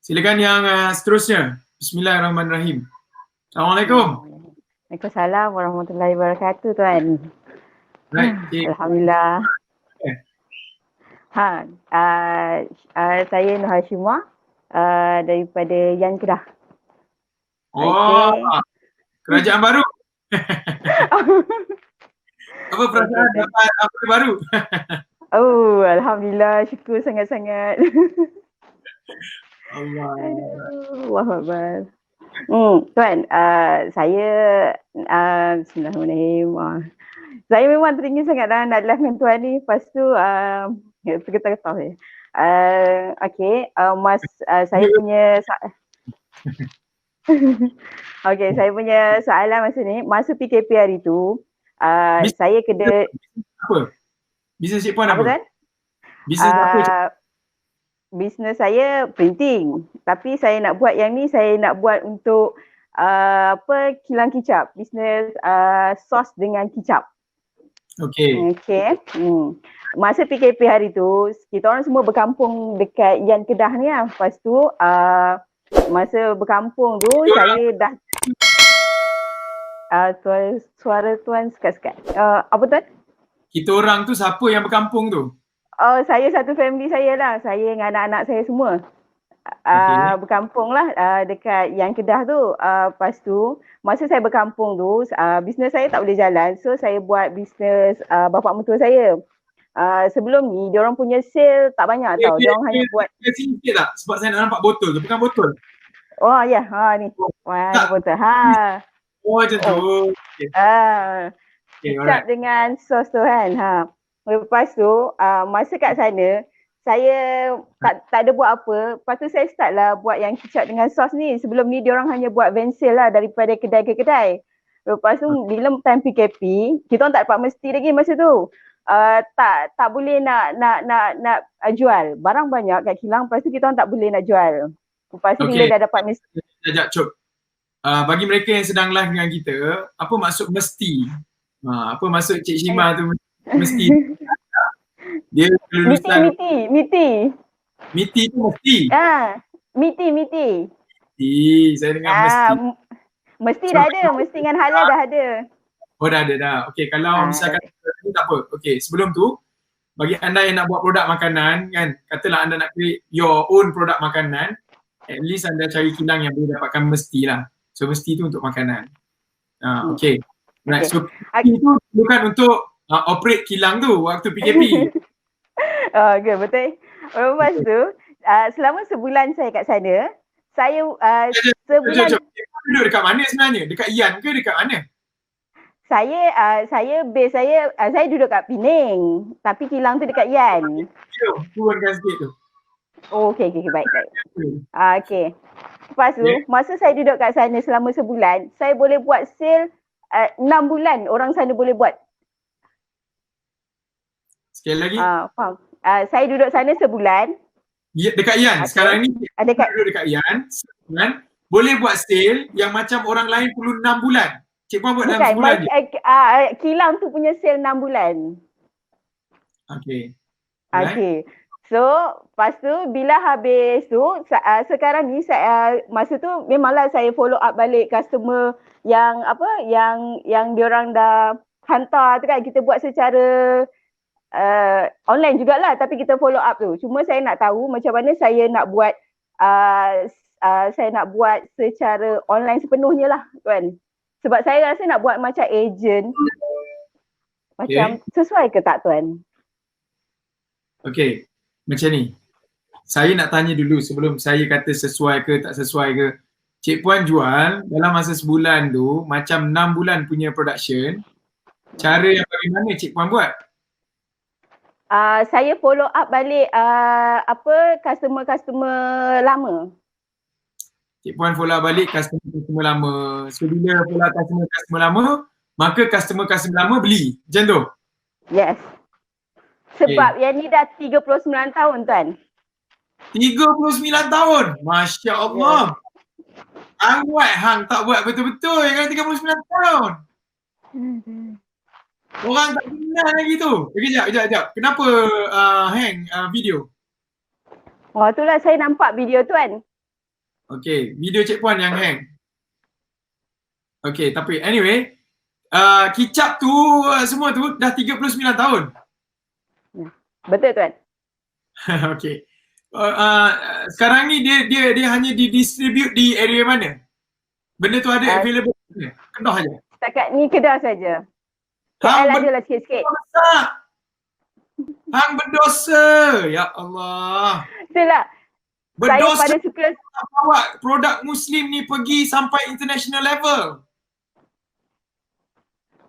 Silakan yang seterusnya. Bismillahirrahmanirrahim. Assalamualaikum. Waalaikumsalam warahmatullahi wabarakatuh tuan. Right. Alhamdulillah. Saya Nur Hashimah daripada Yan Kedah. Oh, kerajaan baru. Apa perasaan dapat apa baru? Oh, Alhamdulillah, syukur sangat-sangat. Allah. Allahu Tuan, saya Bismillahirrahmanirrahim. Saya memang teringin sangat nak live dengan tuan ni. Lepas tu tergetah-getah saya. Saya punya saya punya soalan masa ni, masa PKP hari tu, saya kena apa? Bisnes Cik Puan apa? Tuan? Bisnes apa? Bisnes saya printing. Tapi saya nak buat yang ni, saya nak buat untuk kilang kicap. Bisnes sos dengan kicap. Okey. Masa PKP hari tu, kita orang semua berkampung dekat Yan Kedah ni lah. Lepas tu, masa berkampung tu, saya dah suara tuan sekat-sekat. Apa tuan? Kita orang tu siapa yang berkampung tu? Oh, saya satu family saya lah. Saya dengan anak-anak saya semua. Berkampung lah dekat Yan Kedah tu. Lepas tu, masa saya berkampung tu, bisnes saya tak boleh jalan. So, saya buat bisnes bapa mentua saya. Sebelum ni, diorang punya sale tak banyak tau. Diorang hanya buat... Sikit tak? Sebab saya nak nampak botol tu. Bukan botol. Oh, ya. Ni. Wah, botol. Oh, macam tu. Kicap dengan sos tu kan. Lepas tu, masa kat sana, saya tak ada buat apa. Lepas tu saya start lah buat yang kicap dengan sos ni. Sebelum ni diorang hanya buat van sale lah daripada kedai ke kedai. Lepas tu bila time PKP, kita orang tak dapat mesti lagi masa tu. Tak boleh nak jual. Barang banyak kat kilang, lepas tu kita orang tak boleh nak jual. Lepas tu bila dah dapat mesti. Sekejap, Cuk. Bagi mereka yang sedang live dengan kita, apa maksud mesti? Apa maksud Cik Shima tu mesti? Dia kelulusan Miti tu mesti. Miti. Saya dengar mesti. Mesti dah ada, mesti dengan halal dah ada. Oh, dah ada dah. Okey, kalau misalkan ni tak apa. Okey, sebelum tu bagi anda yang nak buat produk makanan kan, katalah anda nak create your own produk makanan, at least anda cari kilang yang boleh dapatkan mesti lah. So mesti tu untuk makanan. Okey. Right, so itu bukan untuk operate kilang tu waktu PKP. Okay, betul. Lepas tu, selama sebulan saya kat sana, saya sebulan... Duduk dekat mana sebenarnya? Dekat Yan ke dekat mana? Saya base saya duduk kat Pening. Tapi kilang tu dekat Yan. Turunkan sikit tu. Oh, okay, baik. Okay. Lepas tu, masa saya duduk kat sana selama sebulan, saya boleh buat sale 6 bulan orang sana boleh buat. Sekali lagi? Faham. Saya duduk sana sebulan. Ya, dekat Yan. Sekarang ni duduk dekat Yan. Sebulan. Boleh buat sale yang macam orang lain perlu 6 bulan. Cik Puan buat dalam sebulan je? Kilang tu punya sale 6 bulan. Okay. So, lepas tu bila habis tu, sekarang ni masa tu memanglah saya follow up balik customer yang yang diorang dah hantar tu kan, kita buat secara online jugalah, tapi kita follow up tu. Cuma saya nak tahu macam mana saya nak buat secara online sepenuhnya lah kan. Sebab saya rasa nak buat macam agent macam sesuai ke tak tuan? Okay, macam ni. Saya nak tanya dulu sebelum saya kata sesuai ke tak sesuai ke. Cik Puan jual dalam masa sebulan tu macam 6 bulan punya production. Cara yang bagaimana Cik Puan buat? Saya follow up balik customer lama. Cik Puan follow up balik customer lama. So bila follow up customer lama, maka customer lama beli. Macam tu? Yes. Sebab yang ni dah 39 tahun tuan. 39 tahun? Masya Allah. Angwat hang tak buat betul-betul yang 39 tahun. Orang tak kenal lagi tu. Kejap. Kenapa hang video? Itulah saya nampak video tuan. Okay, video Cik Puan yang hang. Okay, tapi anyway, kicap tu semua tu dah 39 tahun. Betul tuan. Okay. Sekarang ni dia hanya didistribute di area mana? Benda tu ada available mana? Kedah aja. Setakat ni Kedah saja. KL adalah sikit-sikit. Hang berdosa. Ya Allah. Itulah. Saya Berdosa pada suka bawa produk Muslim ni pergi sampai international level.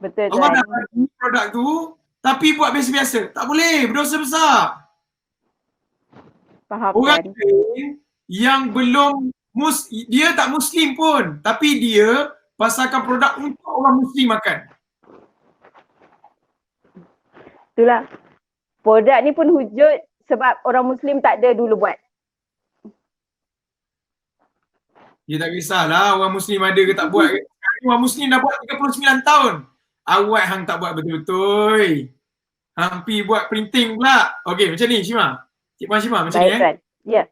betul Allah tuan. dah bagi produk tu tapi buat biasa-biasa. Tak boleh, berdosa besar. Faham Orang tuan. lain yang belum dia tak Muslim pun tapi dia pasarkan produk untuk orang Muslim makan. Itulah. Produk ni pun wujud sebab orang Muslim tak ada dulu buat. Dia tak kisahlah orang Muslim ada ke tak buat ke. Orang Muslim dah buat 39 tahun. Awak hang tak buat betul-betul. Hang pi buat printing pula. Okey, macam ni Shima. Cik Puan Shima macam Baik ni tuan. Ya.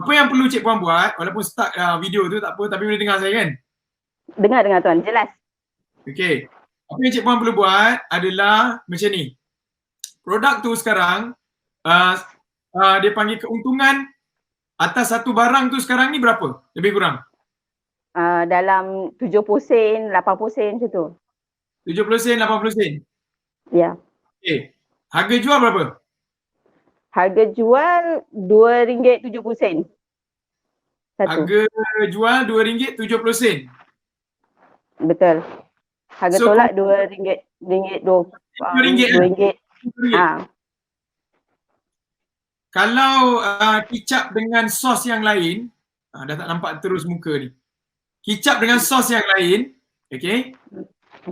Apa yang perlu Cik Puan buat walaupun start video tu tak apa tapi boleh dengar saya kan? Dengar tuan. Jelas. Okey. Apa yang Cik Puan perlu buat adalah macam ni. Produk tu sekarang dia panggil keuntungan atas satu barang tu sekarang ni berapa? Lebih kurang? Dalam 70 sen, 80 sen macam tu. 70 sen, 80 sen. Ya. Okey. Harga jual berapa? Harga jual RM2.70. Satu. Harga jual RM2.70. Betul. Harga So, tolak RM2. RM2. Ha. Kalau kicap dengan sos yang lain, dah tak nampak terus muka ni. Kicap dengan sos yang lain, okey,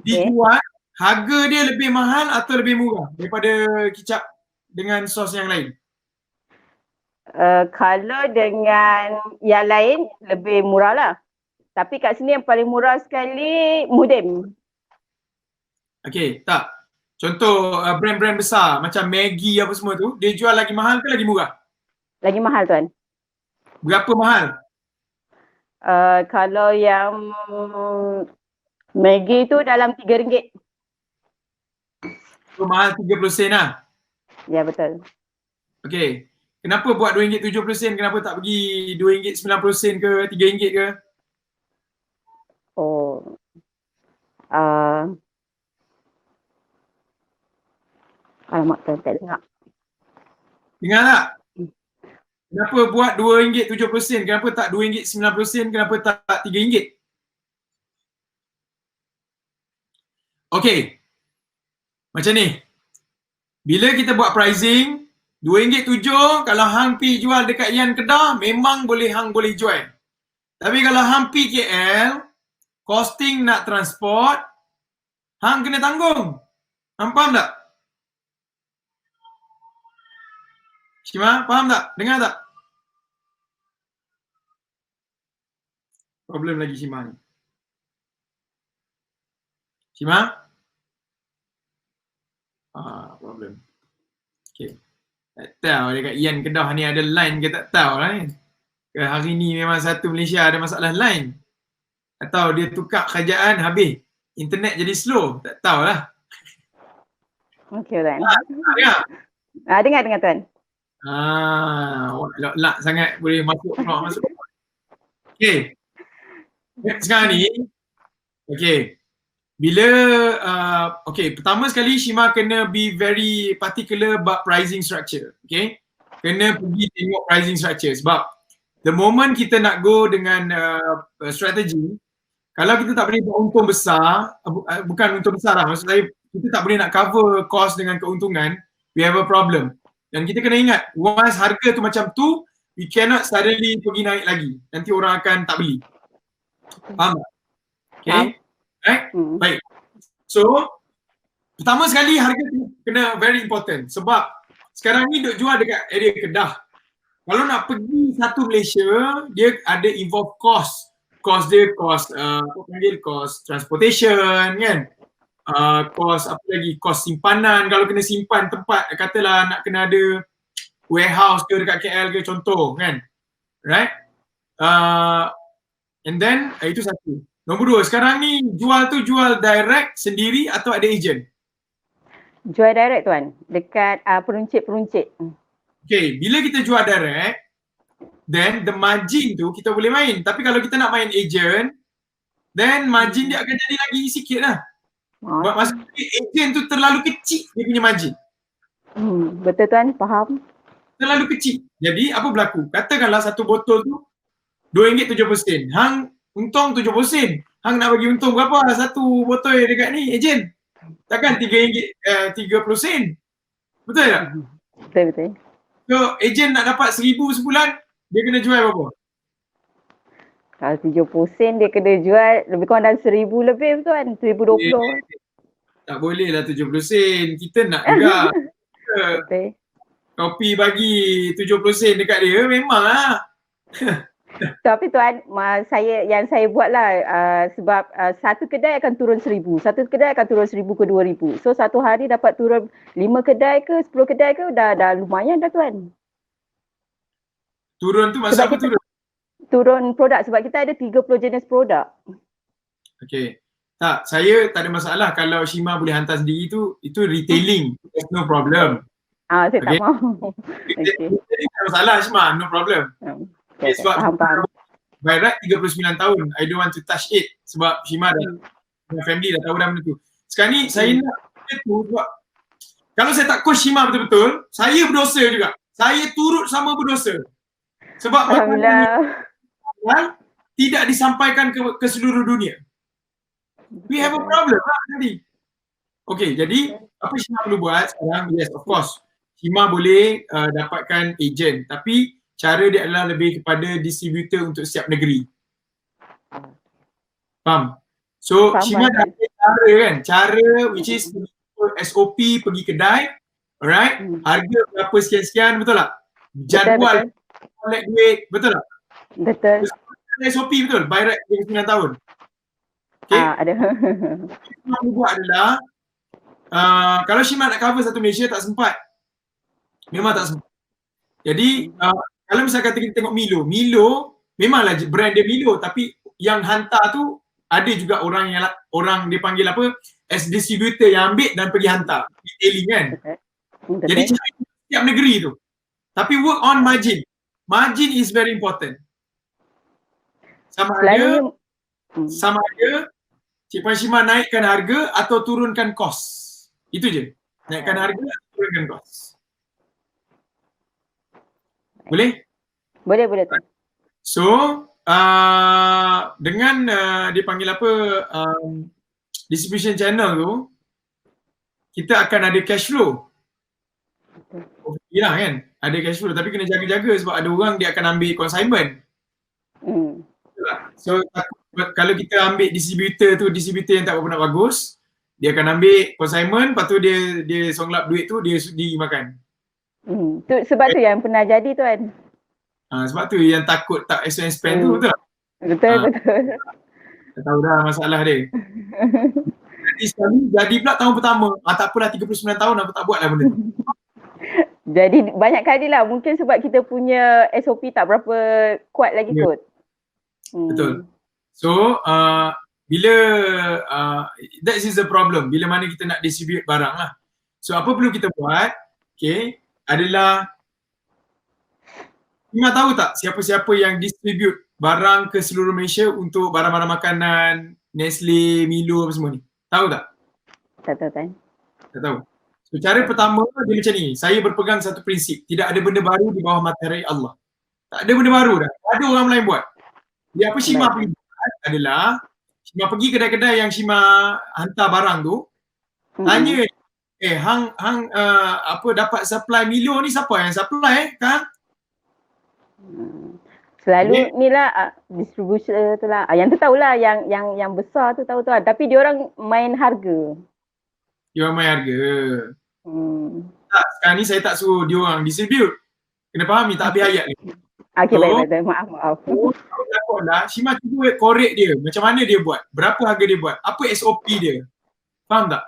dijual, harga dia lebih mahal atau lebih murah daripada kicap dengan sos yang lain? Kalau dengan yang lain lebih murah lah. Tapi kat sini yang paling murah sekali Mudem. Okey, tak. Contoh brand-brand besar macam Maggi apa semua tu, dia jual lagi mahal ke lagi murah? Lagi mahal tuan. Berapa mahal? Kalau yang Maggi tu dalam RM3. So, mahal 30 sen lah. Ya betul. Okey. Kenapa buat RM2.70? Kenapa tak pergi RM2.90 ke RM3 ke? Oh. Alamak tuan tak dengar. Dengar tak? Kenapa buat RM2.70? Kenapa tak RM2.90? Kenapa tak RM3? Okey. Macam ni. Bila kita buat pricing, RM2.07 kalau hang pi jual dekat Yan Kedah, memang hang boleh jual. Tapi kalau hang pi KL, costing nak transport, hang kena tanggung. Hang faham tak? Shima, faham tak? Dengar tak? Problem lagi Shima ni. Shima? Problem. Okay. Tak tahu dekat Yan Kedah ni ada line ke tak tahu lah kan. Hari ni memang satu Malaysia ada masalah line. Atau dia tukar kerajaan habis. Internet jadi slow. Tak tahulah. Okey tuan. Dengar? Dengar tuan. Lak sangat boleh masuk. Okay. Sekarang ni. Okay. Bila, pertama sekali Shima kena be very particular about pricing structure. Okay. Kena pergi tengok pricing structure sebab the moment kita nak go dengan strategi, kalau kita tak boleh buat untung besar, bukan untung besar lah, maksud saya kita tak boleh nak cover cost dengan keuntungan, we have a problem. Dan kita kena ingat, once harga tu macam tu, we cannot suddenly pergi naik lagi. Nanti orang akan tak beli. Faham tak? Okay. Right? Baik. So, pertama sekali harga kena very important sebab sekarang ni duk jual dekat area Kedah. Kalau nak pergi satu Malaysia, dia ada involve cost. Cost dia cost cost transportation kan. Cost apa lagi? Cost simpanan kalau kena simpan tempat, katalah nak kena ada warehouse ke dekat KL ke contoh kan. Right? And then itu satu. Nombor 2, sekarang ni jual direct sendiri atau ada agent? Jual direct tuan, dekat peruncit-peruncit. Okay, bila kita jual direct, then the margin tu kita boleh main. Tapi kalau kita nak main agent, then margin dia akan jadi lagi sikit lah. Maksudnya agent tu terlalu kecil dia punya margin. Betul tuan, faham. Terlalu kecil. Jadi apa berlaku? Katakanlah satu botol tu RM2.70. Hang untung RM70. Hang nak bagi untung berapa satu botol dekat ni agent? Takkan RM3.30. Betul tak? Betul. So agent nak dapat RM1,000 sebulan, dia kena jual berapa? Kalau 70 sen dia kena jual lebih kurang dalam 1,000 lebih tuan, 1,020. Tak boleh lah 70 sen. Kita nak juga. Betul. Kopi bagi 70 sen dekat dia memang lah. Tapi tuan, yang saya buat lah sebab satu kedai akan turun 1,000, satu kedai akan turun 1,000 ke 2,000. So satu hari dapat turun 5 kedai ke 10 kedai ke dah lumayan dah tuan. Turun tu maksud apa turun? Turun produk sebab kita ada 30 jenis produk. Okay. Tak, saya tak ada masalah kalau Shima boleh hantar sendiri tu, itu retailing. There's no problem. Saya tak mahu. Okay. Tak ada masalah Shima, no problem. Okay, sebab faham. by right 39 tahun, I don't want to touch it sebab Shima dah family dah tahu dah benda tu. Sekarang ni saya nak tu sebab kalau saya tak coach Shima betul-betul, saya berdosa juga. Saya turut sama berdosa. Sebab tidak disampaikan ke seluruh dunia. We have a problem lah nanti. Okay, jadi apa Shima perlu buat sekarang? Yes, of course. Shima boleh dapatkan agent, tapi cara dia adalah lebih kepada distributor untuk setiap negeri. Faham? So Shima dah ada cara kan? Cara which is SOP pergi kedai, alright? Harga berapa sekian-sekian, betul tak? Jadual collect duit, betul tak? Betul. SOP betul, by right 9 tahun. Okay? Ada. Shima buat adalah kalau Shima nak cover satu Malaysia tak sempat. Memang tak sempat. Jadi kalau misalkan kita tengok Milo memanglah brand dia Milo, tapi yang hantar tu ada juga orang dia panggil apa, as distributor yang ambil dan pergi hantar, retailing kan. Jadi setiap negeri tu. Tapi work on margin. Margin is very important. Sama ada Cik Puan Shima naikkan harga atau turunkan kos. Itu je. Naikkan harga atau turunkan kos. Boleh? Boleh. So, dengan dia panggil apa, distribution channel tu, kita akan ada cash flow. Yelah kan, ada cash flow tapi kena jaga-jaga sebab ada orang dia akan ambil consignment. So, kalau kita ambil distributor yang tak berapa nak bagus, dia akan ambil consignment, lepas tu dia songlap duit tu, dia sudi makan. Sebab tu yang pernah jadi tuan. Sebab tu yang takut tak spend tu, betul tak? Betul. Tak tahu dah masalah dia. Jadi pula tahun pertama, tak apalah 39 tahun aku tak buat lah benda tu. Jadi banyak kali lah, mungkin sebab kita punya SOP tak berapa kuat lagi kot. Betul. So, bila that is the problem, bila mana kita nak distribute barang lah. So apa perlu kita buat, okay, adalah Shima tahu tak siapa-siapa yang distribute barang ke seluruh Malaysia untuk barang-barang makanan, Nestle, Milo apa semua ni? Tahu tak? Tak tahu kan? Tak tahu. So cara pertama dia macam ni, saya berpegang satu prinsip, tidak ada benda baru di bawah matahari Allah. Tak ada benda baru dah, ada orang lain buat. Dia apa Shima pergi buat adalah, Shima pergi kedai-kedai yang Shima hantar barang tu, tanya, hang apa dapat supply Milo ni siapa yang supply kan? Selalu ni lah distributor tu lah. Yang tu tahulah, yang besar tu tahu tuan. Tapi dia orang main harga. Dia orang main harga. Tak, sekarang ni saya tak suruh dia orang distribute. Kena faham ni, tak habis ayat ni. Okay, baik. Maaf. Shima cuba korek dia. Macam mana dia buat? Berapa harga dia buat? Apa SOP dia? Faham tak?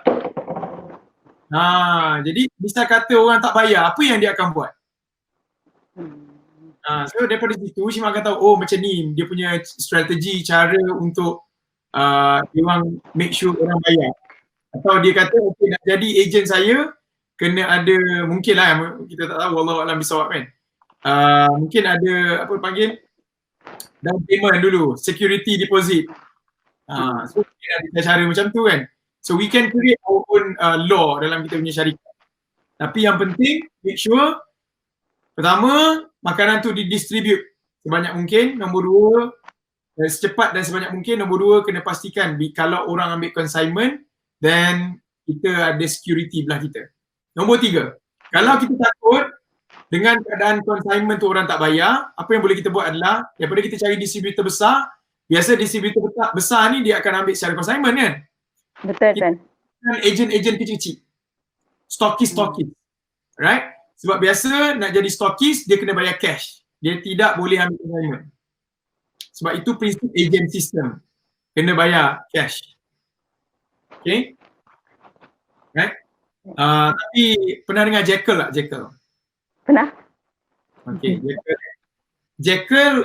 Jadi misal kata orang tak bayar, apa yang dia akan buat? So daripada situ Shima akan tahu, oh macam ni dia punya strategi, cara untuk dia orang make sure orang bayar. Atau dia kata okay, nak jadi ejen saya kena ada, mungkin lah kita tak tahu, wallahualam bisawab kan, mungkin ada apa panggil down payment dulu, security deposit. So mungkin ada cara macam tu kan. So we can create our own law dalam kita punya syarikat. Tapi yang penting make sure pertama makanan tu didistribute sebanyak mungkin. Nombor dua, secepat dan sebanyak mungkin. Nombor dua, kena pastikan kalau orang ambil consignment, then kita ada security belah kita. Nombor tiga, kalau kita takut dengan keadaan consignment tu orang tak bayar, apa yang boleh kita buat adalah daripada kita cari distributor besar. Biasa distributor besar ni dia akan ambil secara consignment kan. Betul kan. Ejen-ejen kecil-kecil, stokis. Right? Sebab biasa nak jadi stokis dia kena bayar cash. Dia tidak boleh ambil consignment. Sebab itu prinsip agent system. Kena bayar cash. Okay? Right? Tapi pernah dengar Jekyll tak? Jekyll? Pernah. Okay, Jekyll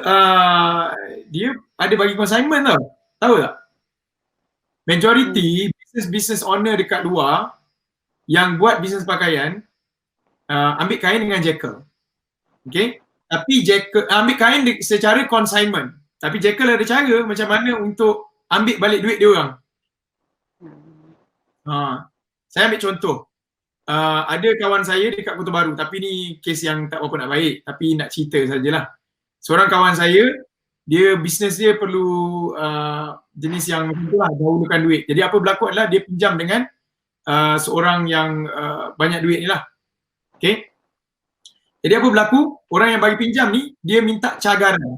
dia ada bagi consignment tau. Tahu tak? Majority business owner dekat luar yang buat bisnes pakaian ambil kain dengan Jekyll. Okay? Tapi Jekyll ambil kain secara consignment. Tapi Jekyll ada cara macam mana untuk ambil balik duit dia orang. Saya ambil contoh. Ada kawan saya dekat Kota Baru, tapi ni kes yang tak berapa nak baik, tapi nak cerita sajalah. Seorang kawan saya, dia bisnes dia perlu jenis yang macam tu lah, dahulukan duit. Jadi apa berlaku adalah dia pinjam dengan seorang yang banyak duit ni lah. Okay. Jadi apa berlaku? Orang yang bagi pinjam ni, dia minta cagaran.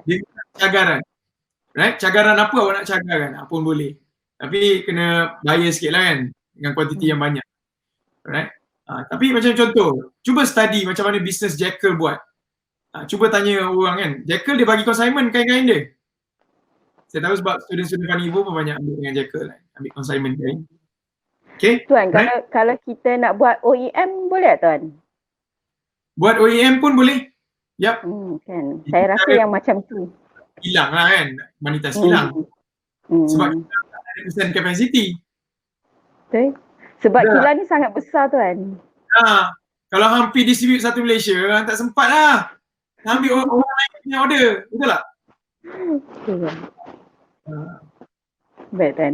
Dia minta cagaran. Right? Cagaran apa awak nak cagarkan? Apa pun boleh. Tapi kena bayar sikit lah kan, dengan kuantiti yang banyak. Alright. Tapi macam contoh, cuba study macam mana bisnes Jekyll buat. Cuba tanya orang kan, Jekyll dia bagi consignment kain-kain dia. Saya tahu sebab student-student Carnival pun banyak ambil dengan Jekyll, ambil consignment kain. Okay. Tuan, kalau kita nak buat OEM boleh tak tuan? Buat OEM pun boleh. Yap. Kan. Saya rasa yang macam tu. Hilang lah kan, Manitas hilang. Sebab kita tak ada persen capacity. Betul. Sebab kilang ni sangat besar tuan. Kalau hampir distribute satu Malaysia, tak sempat lah. Ambil orang lain punya order. Betul tak? Betul. Baik tuan.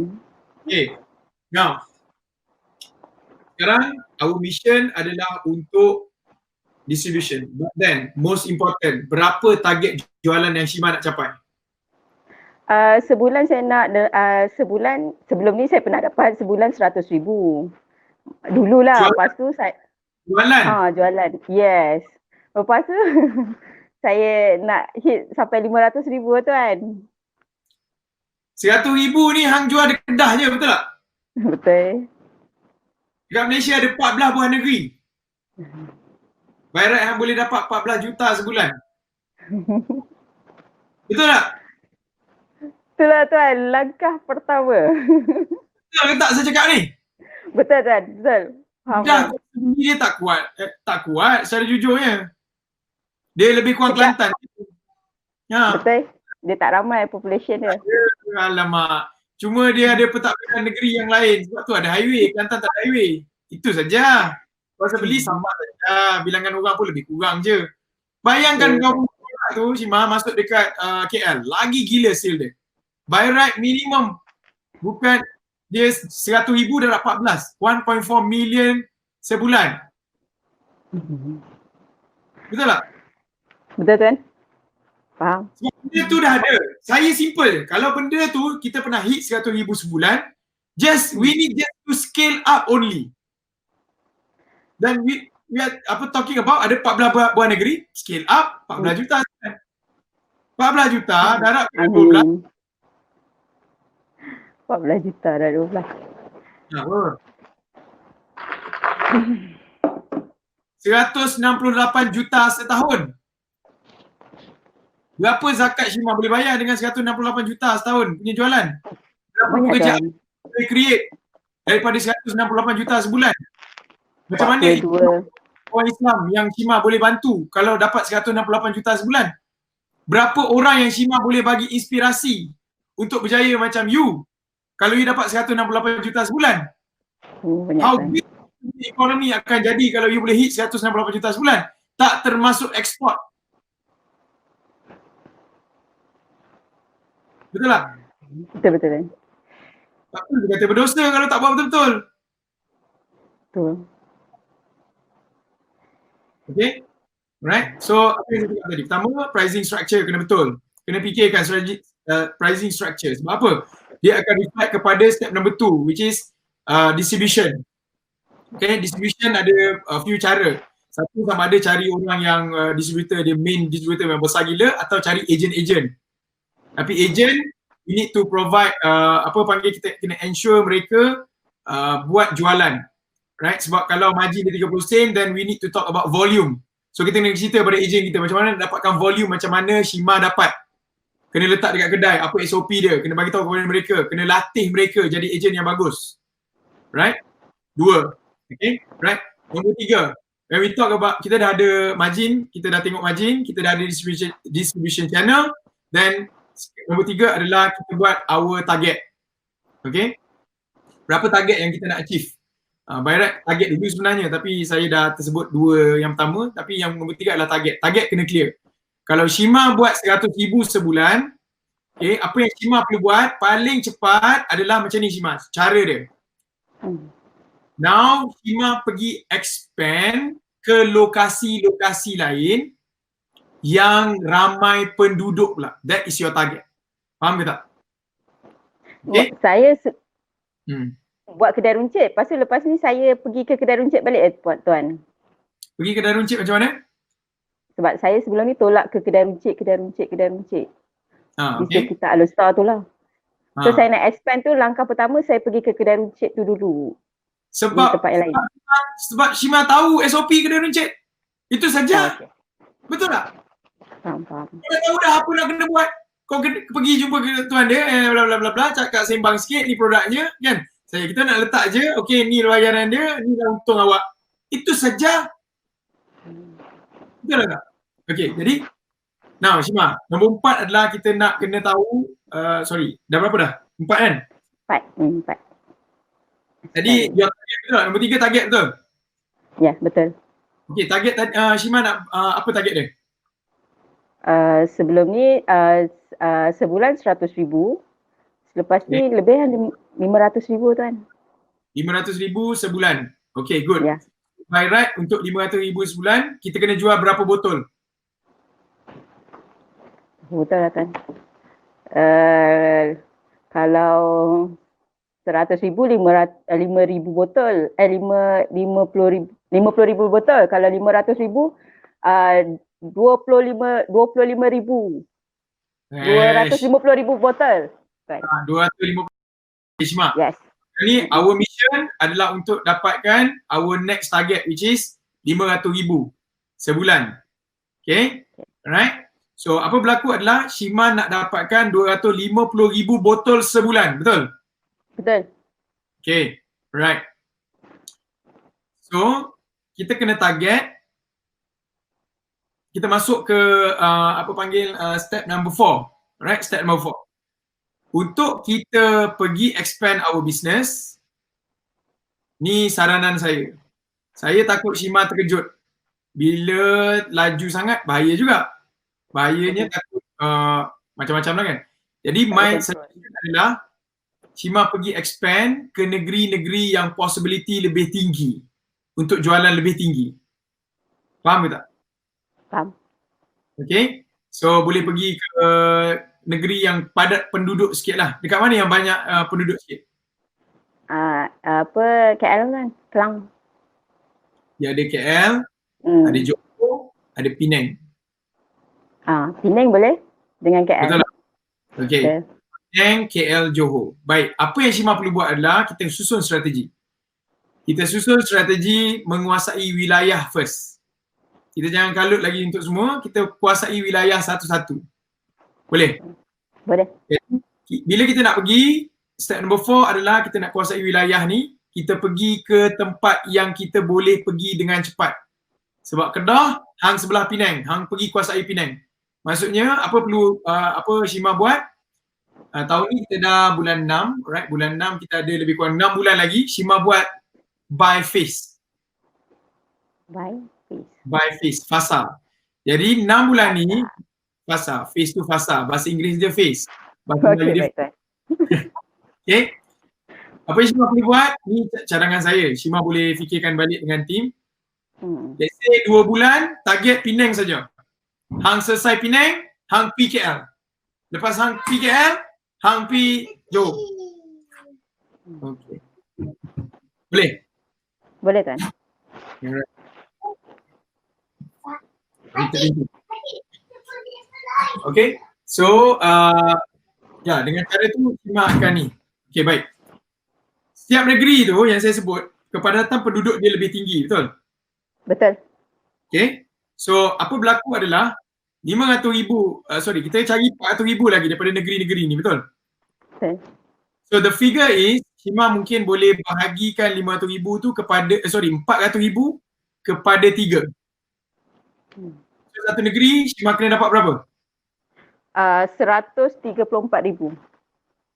Okay. Now, sekarang our mission adalah untuk distribution. But then, most important, berapa target jualan yang Shima nak capai? Sebulan saya nak, sebulan, sebelum ni saya pernah dapat sebulan 100,000. Dululah, lepas tu saya jualan? Jualan, yes. Lepas tu saya nak hit sampai 500,000 tuan. 100,000 ni hang jual dekat Kedah je, betul tak? Betul. Dekat Malaysia ada 14 buah negeri. By right hang boleh dapat 14 juta sebulan. Betul tak? Itulah tuan, langkah pertama. Betul ke tak saya cakap ni? Betul tuan, betul. Dah dia tak kuat secara jujurnya. Dia lebih kurang Kelantan. Betul. Dia tak ramai population dia. Alamak. Cuma dia ada pentadbiran negeri yang lain. Sebab tu ada highway, Kelantan tak ada highway. Itu saja. Pasal beli sama saja. Bilangan orang pun lebih kurang je. Bayangkan kau tu Shima masuk dekat KL. Lagi gila sale dia. By right minimum. Bukan dia 100,000 dah dapat 14. 1.4 million sebulan. Betul tak? Betul tuan. Faham. Sebab benda tu dah ada. Saya simple. Kalau benda tu kita pernah hit 100,000 sebulan, we need just to scale up only. Dan we are talking about ada 14 buah negeri, scale up 14 juta. 14 juta darab 12. 14 juta dah 12. Apa? 168 juta setahun. Berapa zakat Shima boleh bayar dengan 168 juta setahun punya jualan? Berapa pekerjaan boleh create daripada 168 juta sebulan? Macam mana? orang Islam yang Shima boleh bantu kalau dapat 168 juta sebulan? Berapa orang yang Shima boleh bagi inspirasi untuk berjaya macam you kalau you dapat 168 juta sebulan? Banyak How kan. big ekonomi akan jadi kalau you boleh hit 168 juta sebulan? Tak termasuk ekspor. Betul tak? Betul. Tak perlu dia kata berdosa kalau tak buat betul-betul. Betul. Okay? Right? So, apa yang saya cakap tadi? Pertama, pricing structure kena betul. Kena fikirkan strategi pricing structure. Sebab apa? Dia akan reflect kepada step number 2, which is distribution. Okay, distribution ada few cara. Satu, sama ada cari orang yang distributor, dia main distributor yang besar gila, atau cari agent-agent. Tapi agent, we need to provide kita kena ensure mereka buat jualan. Right? Sebab kalau margin dia 30 sen, then we need to talk about volume. So kita kena cerita pada agent kita macam mana dapatkan volume, macam mana Shima dapat. Kena letak dekat kedai, apa SOP dia, kena bagi tahu kepada mereka, kena latih mereka jadi agent yang bagus. Right? 2. Okay? Right? Nombor 3. When we talk about, kita dah ada margin, kita dah tengok margin, kita dah ada distribution channel, then nombor 3 adalah kita buat our target. Okay? Berapa target yang kita nak achieve? By right, target dulu sebenarnya, tapi saya dah tersebut 2 yang pertama, tapi yang nombor 3 adalah target. Target kena clear. Kalau Shima buat 100,000 sebulan, okay, apa yang Shima perlu buat paling cepat adalah macam ni Shima, cara dia. Now, Shima pergi expand ke lokasi-lokasi lain yang ramai penduduk pula. That is your target. Faham ke tak? Okay? Saya buat kedai runcit. Lepas ni saya pergi ke kedai runcit balik tuan. Pergi kedai runcit macam mana? Sebab saya sebelum ni tolak ke kedai runcit. Di sekitar Alustar tu lah. So saya nak expand tu, langkah pertama saya pergi ke kedai runcit tu dulu. Sebab tempat yang lain. Sebab Shima tahu SOP kedai runcit. Itu saja. Okay. Betul tak? Faham. Kau dah tahu dah apa nak kena buat. Kau pergi jumpa ke tuan dia, bla bla bla bla, cakap sembang sikit, ni produknya, kan? Kita nak letak je, okey, ni bayaran dia, ni dah untung awak. Itu saja. Betul tak? Okey, jadi now Shima, nombor 4 adalah kita nak kena tahu, dah berapa dah? 4 kan? 4. Jadi your target betul tak? Nombor 3 target betul? Ya, betul. Okey, target Shima nak apa target dia? Sebelum ni sebulan 100,000. Selepas ni lebih 500,000 tuan. 500,000 sebulan. Okay, good. Yeah. By right, untuk 500,000 sebulan, kita kena jual berapa botol? Betul lah tuan. Kalau 100,000, 5,000 botol. 50,000 botol. Kalau 500,000, 25,000. 250,000 botol. 250,000. Shima. Yes. Ini our mission adalah untuk dapatkan our next target, which is 500,000 sebulan. Okay? Alright? So apa berlaku adalah Shima nak dapatkan 250,000 botol sebulan. Betul? Betul. Okay. Right. So kita kena target. Kita masuk ke step number 4. Right? Step number 4. Untuk kita pergi expand our business, ni saranan saya. Saya takut Shima terkejut. Bila laju sangat, bahaya juga. Bahayanya takut macam-macam lah kan. Jadi my suggestion adalah Shima pergi expand ke negeri-negeri yang possibility lebih tinggi untuk jualan lebih tinggi. Faham ke tak? Faham. Okay. So boleh pergi ke negeri yang padat penduduk sikit lah. Dekat mana yang banyak penduduk sikit? KL kan? Kelang. Ya, ada KL, ada Johor, ada Penang. Penang boleh dengan KL. Betul lah. Okay. Penang, KL, Johor. Baik, apa yang Shima perlu buat adalah kita susun strategi. Kita susun strategi menguasai wilayah first. Kita jangan kalut lagi untuk semua, kita kuasai wilayah satu-satu. Boleh? Boleh. Bila kita nak pergi, step number 4 adalah kita nak kuasai wilayah ni, kita pergi ke tempat yang kita boleh pergi dengan cepat. Sebab Kedah, hang sebelah Penang. Hang pergi kuasai Penang. Maksudnya, apa perlu Shima buat? Tahun ni kita dah bulan 6, alright? Bulan 6 kita ada lebih kurang 6 bulan lagi. Shima buat by phase. By phase, fasa. Jadi 6 bulan ni, fasa. Phase tu fasa. Bahasa Inggeris dia phase. Bahasa Melayu dia. Baik tuan. Okay. Apa yang Shima boleh buat? Ni cadangan saya. Shima boleh fikirkan balik dengan tim. Let's say 2 bulan, target Penang saja. Hang selesai Penang, hang pergi KL. Lepas hang pergi KL, hang pergi Johor. Okay. Boleh? Boleh tuan. Okay. So, ya, dengan cara tu Shima akan ni. Okay, baik. Setiap negeri tu yang saya sebut, kepadatan penduduk dia lebih tinggi, betul? Betul. Okay. So, apa berlaku adalah 500,000, kita cari 400,000 lagi daripada negeri-negeri ni, betul? Betul. So, the figure is, Shima mungkin boleh bahagikan 500,000 tu kepada, 400,000 kepada 3. So, satu negeri, Shima kena dapat berapa? 134,000.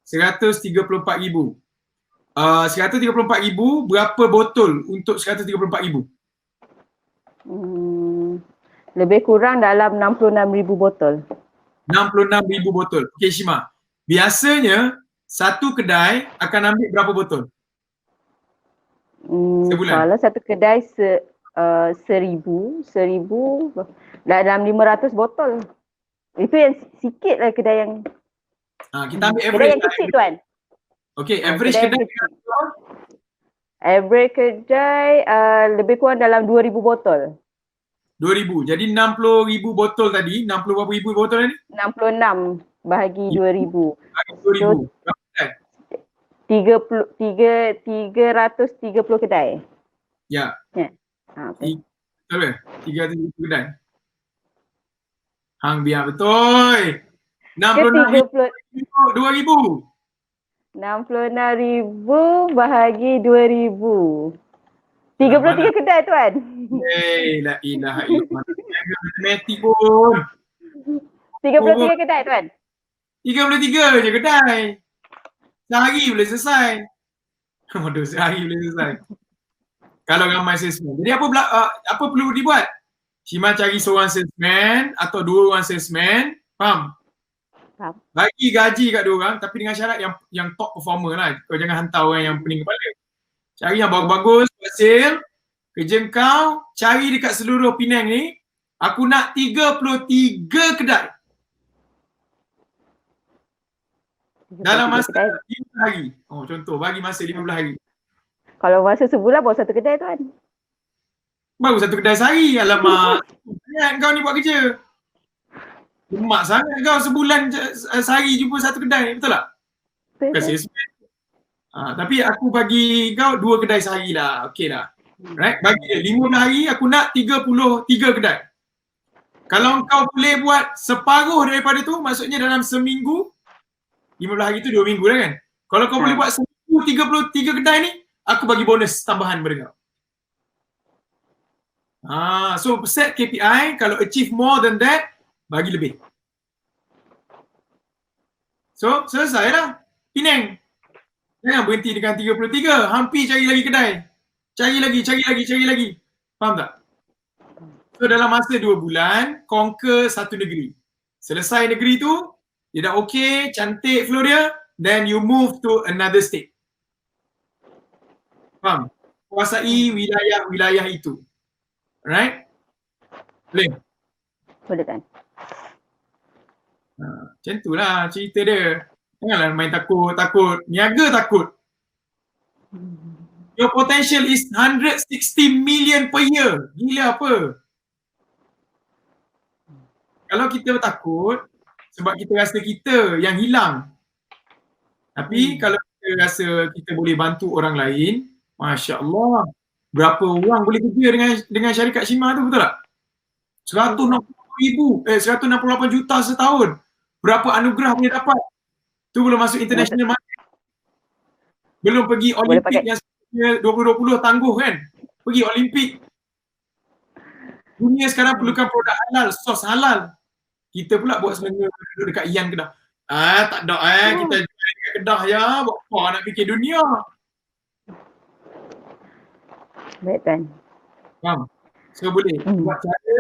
134,000. 134,000, berapa botol untuk 134,000? Lebih kurang dalam 66,000 botol. 66,000 botol. Okay, Shima. Biasanya, satu kedai akan ambil berapa botol? Sebulan? Kalau satu kedai 1,000 dalam 500 botol. Itu yang sikit lah kedai yang Kita ambil kedai average. yang kecil tuan. Okay, average kedai Average kedai lebih kurang dalam 2,000 botol. 2,000. Jadi 60,000 botol tadi, 60 berapa ribu botol tadi? 66 bahagi 2,000. Bagi 2,000. Berapa kedai? 330 kedai. Ya. Okay. Betul ke? 330 kedai. Hang biar betul. 66,000 2,000. 66,000 bahagi 2,000. 33 kedai tuan. La ilaha illallah. Jaga matematik pun. 33 kedai tuan. 33 je kedai. Sehari boleh selesai. Waduh, sehari boleh selesai. Kalau ramai salesman. Jadi apa perlu dibuat? Shima cari seorang salesman atau 2 orang salesman. Faham? Bagi gaji kat 2 orang tapi dengan syarat yang top performer lah. Kau jangan hantar orang yang pening kepala. Cari yang bagus-bagus, hasil. Kerja kau cari dekat seluruh Penang ni. Aku nak 33 kedai. Dalam masa 15 hari. Oh, contoh, bagi masa 15 hari. Kalau masa sebulan baru satu kedai tuan. Baru satu kedai sehari. Alamak. Ingat kau ni buat kerja. Lemak sangat kau sebulan sehari jumpa satu kedai. Betul tak? Betul. Tapi aku bagi kau 2 kedai sehari lah. Okey lah. Right? Bagi dia 15 hari aku nak 33 kedai. Kalau kau boleh buat separuh daripada tu, maksudnya dalam seminggu, 15 hari tu 2 minggu lah kan. Kalau kau boleh buat seminggu 33 kedai ni, aku bagi bonus tambahan pada kau. So set KPI, kalau achieve more than that, bagi lebih. So selesai lah. Penang. Jangan berhenti dengan 33. Hampir cari lagi kedai. Cari lagi. Faham tak? So dalam masa 2 bulan, conquer satu negeri. Selesai negeri tu, dia dah okay, cantik flow dia, then you move to another state. Faham? Kuasai wilayah-wilayah itu. Alright? Boleh? Boleh kan? Macam tu lah cerita dia. Janganlah main takut. Niaga takut. Your potential is 160 million per year. Gila apa? Kalau kita takut, sebab kita rasa kita yang hilang. Tapi kalau kita rasa kita boleh bantu orang lain, Masya Allah. Berapa orang boleh kerja dengan syarikat Shima tu, betul tak? 168 juta setahun. Berapa anugerah boleh dapat? Tu belum masuk international market. Belum pergi Olimpik yang 2020 tangguh kan? Pergi Olimpik. Dunia sekarang perlukan produk halal, sos halal. Kita pula buat sebenarnya duduk dekat Ian Kedah. Tak ada kita jual dekat Kedah ya. Buat apa nak fikir dunia? Baik Tuan. Faham? So boleh buat cara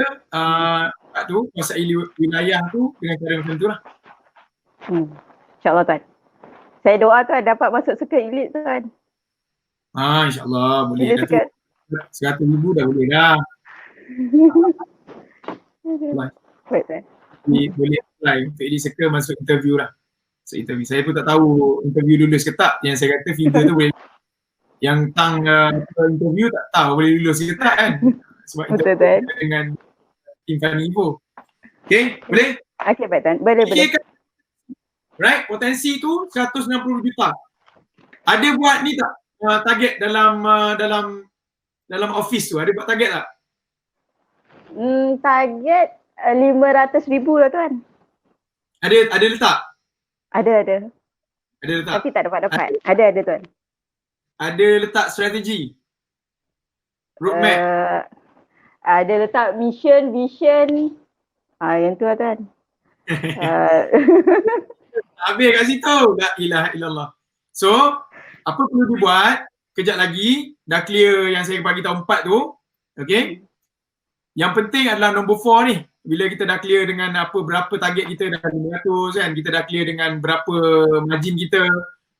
kat tu, kuasai wilayah tu dengan cara macam tu lah. InsyaAllah Tuan. Saya doa Tuan dapat masuk suka elit Tuan. InsyaAllah boleh. Bila suka 100,000 dah boleh dah. Baik Tuan. Boleh apply untuk Elite Circle masuk interview lah. So interview. Saya pun tak tahu interview lulus ke tak. Yang saya kata filter tu boleh. Yang tang interview tak tahu boleh lulus ke tak kan. Sebab betul Tuan. Dengan Team Funny Info. Okay, boleh? Okay baik Tuan. Boleh. Right, potensi tu 160 juta. Ada buat ni tak? Target dalam office tu, ada buat target tak? Target 500,000 lah Tuan. Ada letak? Ada. Ada letak? Tapi tak dapat. Ada Tuan. Ada letak strategi? Roadmap? Ada letak mission, vision. Yang tu lah Tuan. Habis kat situ. La ilaha illallah. So, apa perlu dibuat? Kejap lagi, dah clear yang saya bagi tahu 4 tu. Okay? Yang penting adalah nombor 4 ni. Bila kita dah clear dengan berapa target kita dah 500 kan. Kita dah clear dengan berapa margin kita.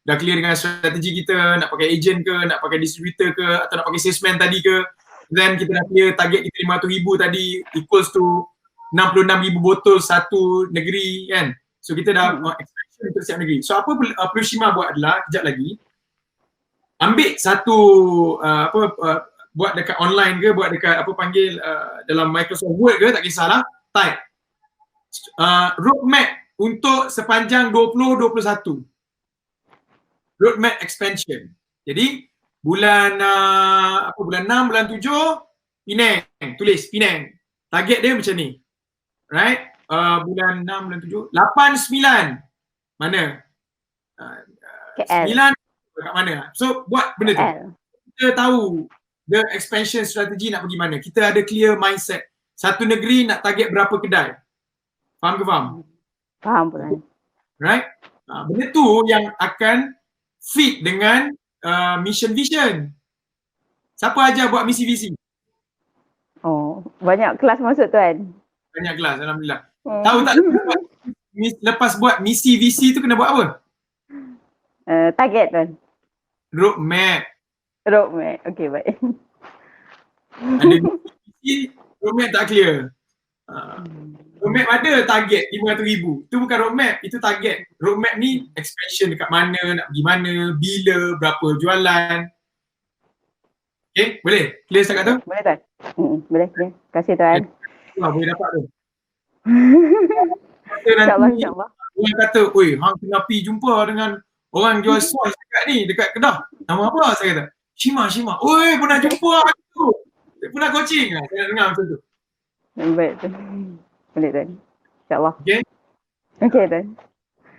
Dah clear dengan strategi kita. Nak pakai agent ke, nak pakai distributor ke, atau nak pakai salesman tadi ke. Then kita dah clear target kita 500,000 tadi equals to 66,000 botol satu negeri kan. So kita dah expansion untuk setiap negeri. So apa perlu Shima buat adalah kejap lagi ambil satu buat dekat online ke, buat dekat dalam Microsoft Word ke, tak kisahlah, type roadmap untuk sepanjang 2021. Roadmap expansion. Jadi bulan 6, bulan 7 Penang, tulis Penang. Target dia macam ni. Right? Bulan 6, bulan 7, 8, 9 mana? KL. 9 kat mana? So buat benda tu. Kita tahu the expansion strategy nak pergi mana. Kita ada clear mindset. Satu negeri nak target berapa kedai. Faham ke faham? Faham pula. Right? Benda tu yang akan fit dengan mission vision. Siapa ajar buat misi visi? Oh, banyak kelas masuk Tuan. Banyak kelas, alhamdulillah. Tahu tak lepas buat misi visi tu kena buat apa? Target Tuan. Roadmap. Okay, baik. Ada misi, roadmap tak clear. Roadmap ada target 500,000. Itu bukan roadmap, itu target. Roadmap ni expansion dekat mana, nak pergi mana, bila, berapa jualan. Okay, boleh? Clear setakat tu? Boleh Tuan. Boleh. Terima kasih Tuan. Boleh dapat tu. InsyaAllah. Orang kata, oi, hang kena pergi jumpa dengan orang jual sos dekat Kedah. Nama apa? Saya kata, Shima. Oi, pernah jumpa aku. Pernah coaching. Saya nak dengar macam tu. Baik Tuan. Boleh Tuan. InsyaAllah. Okay Tuan.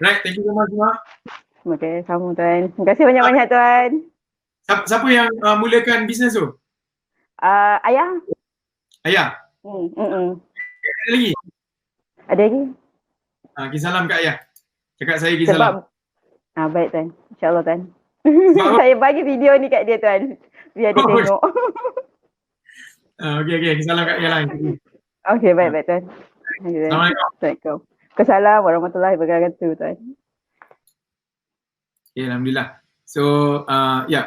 Right, thank you so much Shima. Okay, sama Tuan. Terima kasih banyak-banyak Tuan. Siapa yang mulakan bisnes tu? Ayah. Ayah? Ada lagi? Ada lagi. Salam kat ayah. Cakap saya salam. Baik Tuan. InsyaAllah Tuan. Saya bagi video ni kat dia Tuan. Biar dia tengok. Okay. Salam kat ayah lain. Okay, baik Tuan. Assalamualaikum. Waalaikumsalam warahmatullahi wabarakatuh Tuan. Okay, alhamdulillah. So,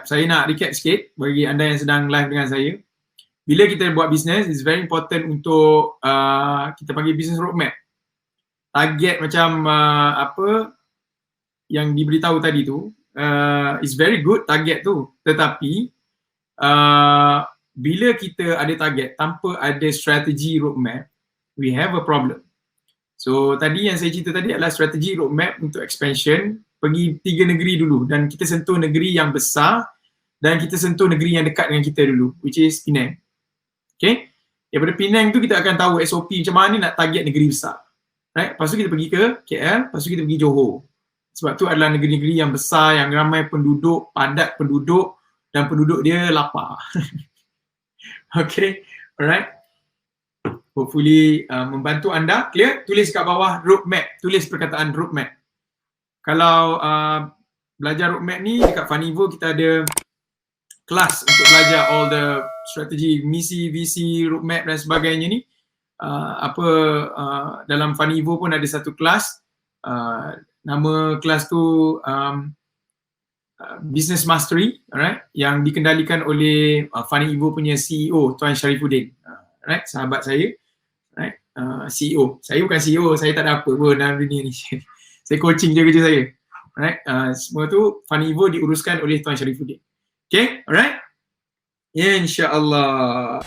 saya nak recap sikit bagi anda yang sedang live dengan saya. Bila kita buat bisnes, it's very important untuk kita panggil business roadmap. Target macam yang diberitahu tadi tu, is very good target tu. Tetapi, bila kita ada target tanpa ada strategi roadmap, we have a problem. So, tadi yang saya cerita tadi adalah strategi roadmap untuk expansion. Pergi 3 negeri dulu dan kita sentuh negeri yang besar dan kita sentuh negeri yang dekat dengan kita dulu, which is Penang. Okay, daripada Penang tu kita akan tahu SOP macam mana nak target negeri besar. Right, lepas tu kita pergi ke KL, lepas tu kita pergi Johor. Sebab tu adalah negeri-negeri yang besar, yang ramai penduduk, padat penduduk dan penduduk dia lapar. Okay, alright. hopefully membantu anda. Clear? Tulis kat bawah roadmap, tulis perkataan roadmap. Kalau belajar roadmap ni dekat Funivo kita ada kelas untuk belajar all the strategi, misi, visi, roadmap dan sebagainya ni. Dalam Funivo pun ada satu kelas, nama kelas tu Business Mastery, alright, yang dikendalikan oleh Funivo punya CEO Tuan Sharifuddin, alright, sahabat saya, alright, CEO. Saya bukan CEO, saya tak ada apa pun dalam dunia ni. Saya coaching je kerja saya, alright. Semua tu Funivo diuruskan oleh Tuan Sharifuddin. Okay, alright, InsyaAllah.